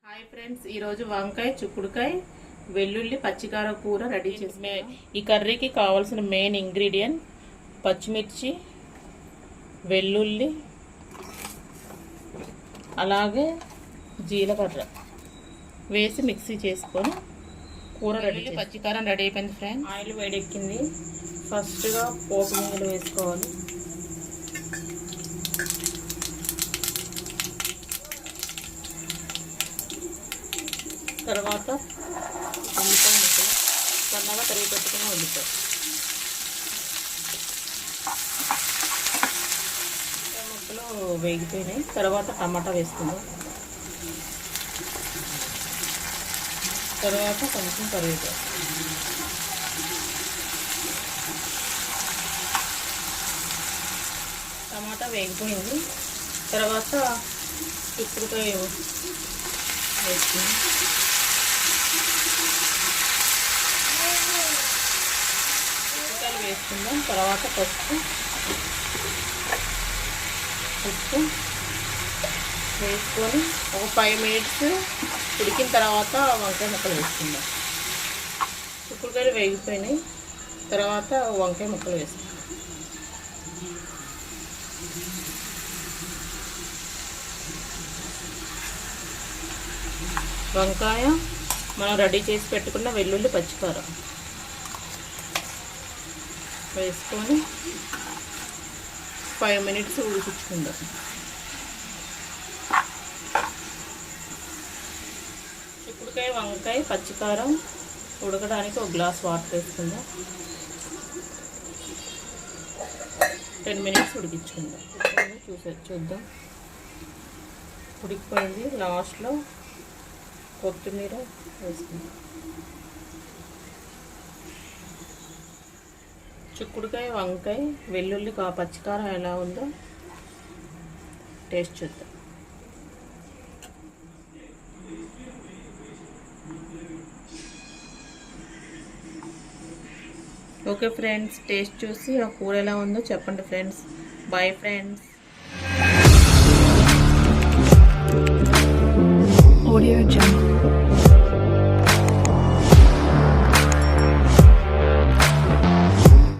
Hi friends, ఈరోజు వంకాయ, చిక్కుడుకాయ, వెల్లుల్లి పచ్చికార కూర రెడీ చేసి ఈ కర్రీకి కావాల్సిన మెయిన్ ఇంగ్రీడియంట్ పచ్చిమిర్చి, వెల్లుల్లి, అలాగే జీలకర్ర వేసి మిక్సీ చేసుకొని కూర రెడీ. పచ్చికారం రెడీ అయిపోయింది ఫ్రెండ్స్. ఆయిల్ వేడెక్కింది. ఫస్ట్గా పోపు గింజలు వేసుకోవాలి. తర్వాత ఉల్లిపాయ ముక్కలు సన్నగా తరిగి పెట్టుకుని ఉల్లిపాయ ముక్కలు వేగిపోయినాయి. తర్వాత టమాటా వేసుకుందాం. తర్వాత కొంచెం కరివేపాకు, టమాటా వేగిపోయింది. తర్వాత చిక్కుడుకాయ వేసుకుని వేసుకుందాం. తర్వాత పసుపు వేసుకొని ఒక 5 మినిట్స్ ఉడికిన తర్వాత వంకాయ ముక్కలు వేసుకుందాం. చిక్కుడుకాయలు వేగిపోయినాయి. తర్వాత వంకాయ ముక్కలు వేసుకుందాం. వంకాయ మనం రెడీ చేసి పెట్టుకున్న వెల్లుల్లి పచ్చికారం వేసుకొని 5 మినిట్స్ ఉడికించుకుందాం. చిక్కుడుకాయ, వంకాయ, పచ్చికారం ఉడకడానికి ఒక గ్లాస్ వాటర్ వేసుకుందాం. 10 మినిట్స్ ఉడికించుకుందాం. చూద్దాం, ఉడికిపోయింది. లాస్ట్లో కొత్తిమీర వేసుకుందాం. చిక్కుడుకాయ, వంకాయ, వెల్లుల్లి పచ్చికారం ఎలా ఉందో టేస్ట్ చూద్దాం. ఓకే ఫ్రెండ్స్, టేస్ట్ చూసి ఆ కూర ఎలా ఉందో చెప్పండి friends. Bye friends. Audio Jungle.